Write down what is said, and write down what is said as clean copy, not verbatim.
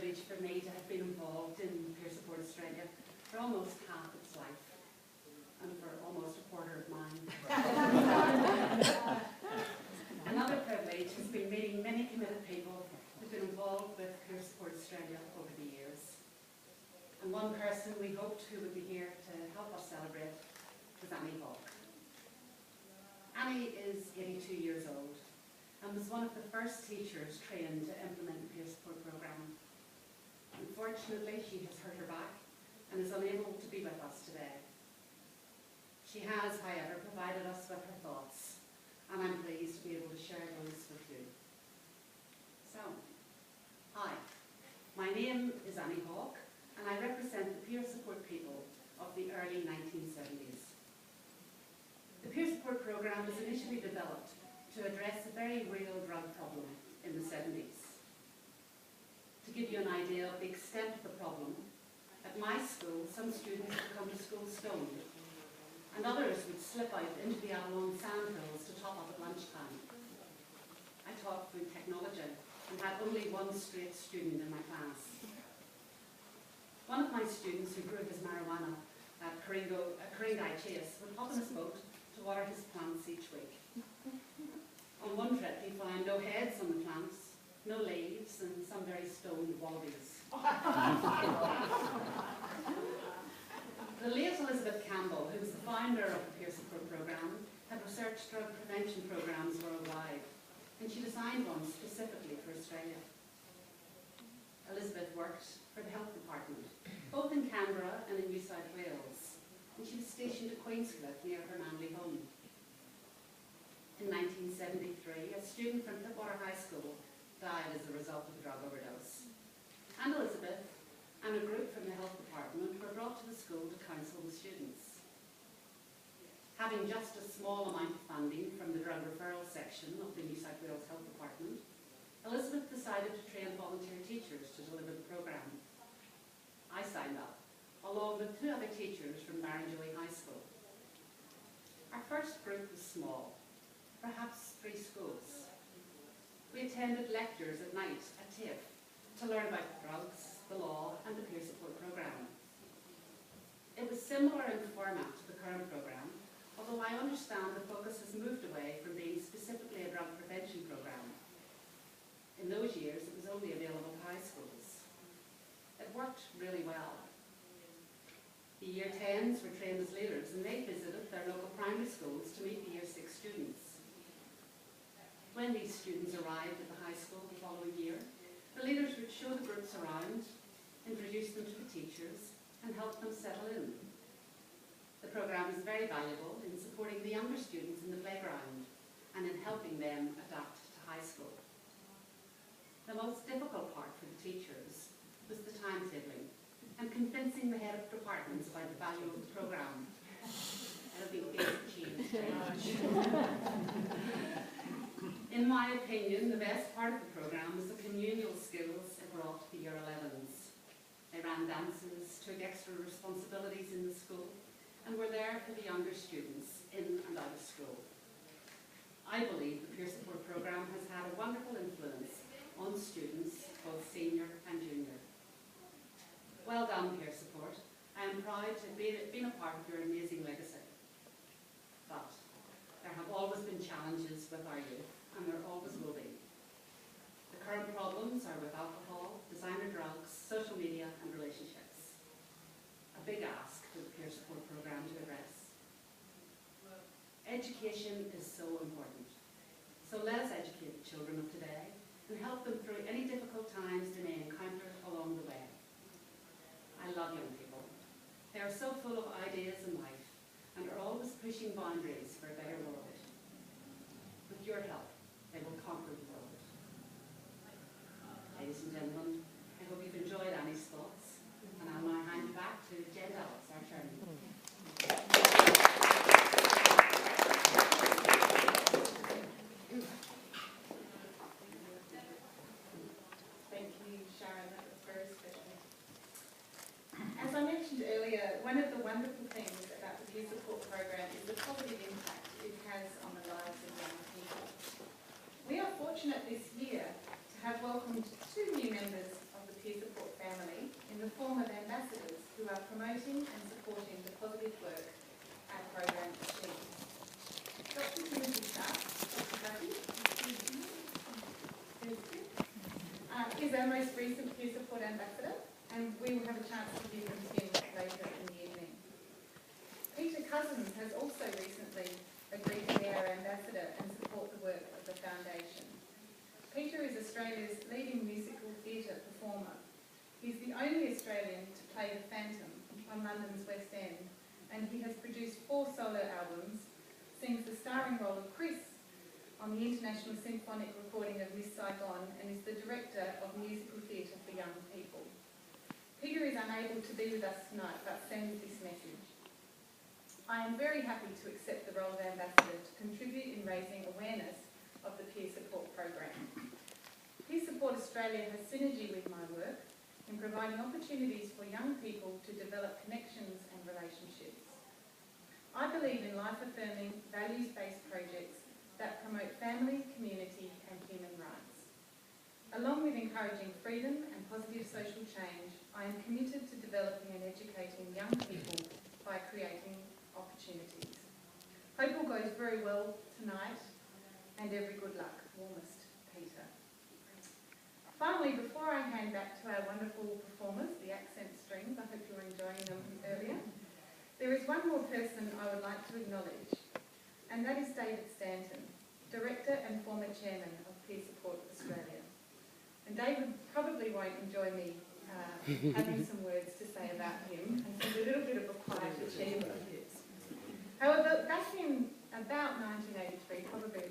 privilege for me to have been involved in Peer Support Australia for almost half its life, and for almost a quarter of mine. Another privilege has been meeting many committed people who've been involved with Peer Support Australia over the years. And one person we hoped who would be here to help us celebrate was Annie Hawke. Annie is 82 years old and was one of the first teachers trained to implement the Peer Support Programme. Unfortunately, she has hurt her back and is unable to be with us today. She has, however, provided us with her thoughts, and I'm pleased to be able to share those with you. So, hi, my name is Annie Hawke, and I represent the peer support people of the early 1970s. The Peer Support Programme was initially developed to address a very real drug problem in the 70s. To give you an idea of the extent of the problem, at my school, some students would come to school stoned, and others would slip out into the Avalon sandhills to top up at lunchtime. I taught food technology and had only one straight student in my class. One of my students who grew his marijuana at Coringai Chase would hop in his boat to water his plants each week. On one trip he found no heads on the plants, no leaves, and some very stoned wallabies. The late Elizabeth Campbell, who was the founder of the Peer Support Programme, had researched drug prevention programmes worldwide, and she designed one specifically for Australia. Elizabeth worked for the Health Department, both in Canberra and in New South Wales, and she was stationed at Queenscliff near her Manly home. In 1973, a student from Pittwater High School died as a result of a drug overdose, and Elizabeth and a group from the Health Department were brought to the school to counsel the students. Having just a small amount of funding from the drug referral section of the New South Wales Health Department, Elizabeth decided to train volunteer teachers to deliver the programme. I signed up, along with 2 other teachers from Barrenjoey High School. Our first group was small, perhaps 3 schools. We attended lectures at night at TAFE to learn about drugs, the law, and the Peer Support Programme. It was similar in format to the current programme, although I understand the focus has moved away from being specifically a drug prevention programme. In those years, it was only available to high schools. It worked really well. The Year 10s were trained as leaders, and they visited their local primary schools to meet the Year 6 students. When these students arrived at the high school the following year, the leaders would show the groups around, introduce them to the teachers, and help them settle in. The programme is very valuable in supporting the younger students in the playground and in helping them adapt to high school. The most difficult part for the teachers was the timetabling and convincing the head of departments about the value of the programme. I don't think things have changed very much. In my opinion, the best part of the programme was the communal skills it brought to the Year 11s. They ran dances, took extra responsibilities in the school, and were there for the younger students in and out of school. I believe the Peer Support Programme has had a wonderful influence on students, both senior and junior. Well done, Peer Support. I am proud to have been a part of your amazing legacy. But there have always been challenges with our youth, and there always will be. The current problems are with alcohol, designer drugs, social media, and relationships. A big ask for the Peer Support Programme to address. Education is so important. So let us educate the children of today and help them through any difficult times they may encounter along the way. I love young people. They are so full of ideas in life and are always pushing boundaries for a better world. With your help, they will conquer the world. Ladies and gentlemen, I hope you've enjoyed Annie's thoughts, and I'll now hand you back to Jen Dallas, our chairman. Thank you, Sharon. That was very special. As I mentioned earlier, one of the wonderful things about the Peer Support Programme is the positive impact it has on the lives of young people. We are fortunate this year to have welcomed 2 new members of the Peer Support are promoting and supporting the positive work our program achieves. Dr. Timothy Psa is our most recent peer support ambassador, and we will have a chance to hear from Tim later in the evening. Peter Cousins has also recently agreed to be our ambassador and support the work of the Foundation. Peter is Australia's leading musical theatre performer. He's the only Australian to play the Phantom on London's West End, and he has produced 4 solo albums, sings the starring role of Chris on the International Symphonic recording of Miss Saigon, and is the director of musical theatre for young people. Peter is unable to be with us tonight, but sends this message. I am very happy to accept the role of ambassador to contribute in raising awareness of the peer support program. Peer Support Australia has synergy with my work in providing opportunities for young people to develop connections and relationships. I believe in life-affirming, values-based projects that promote family, community and human rights. Along with encouraging freedom and positive social change, I am committed to developing and educating young people by creating opportunities. Hope all goes very well tonight, and every good luck. Warmest, Peter. Finally, before I hand back to our wonderful performers, the Accent Strings, I hope you're enjoying them earlier, there is one more person I would like to acknowledge, and that is David Stanton, Director and former Chairman of Peer Support Australia. And David probably won't enjoy me having some words to say about him, and he's a little bit of a quiet achiever. However, back in about 1983, probably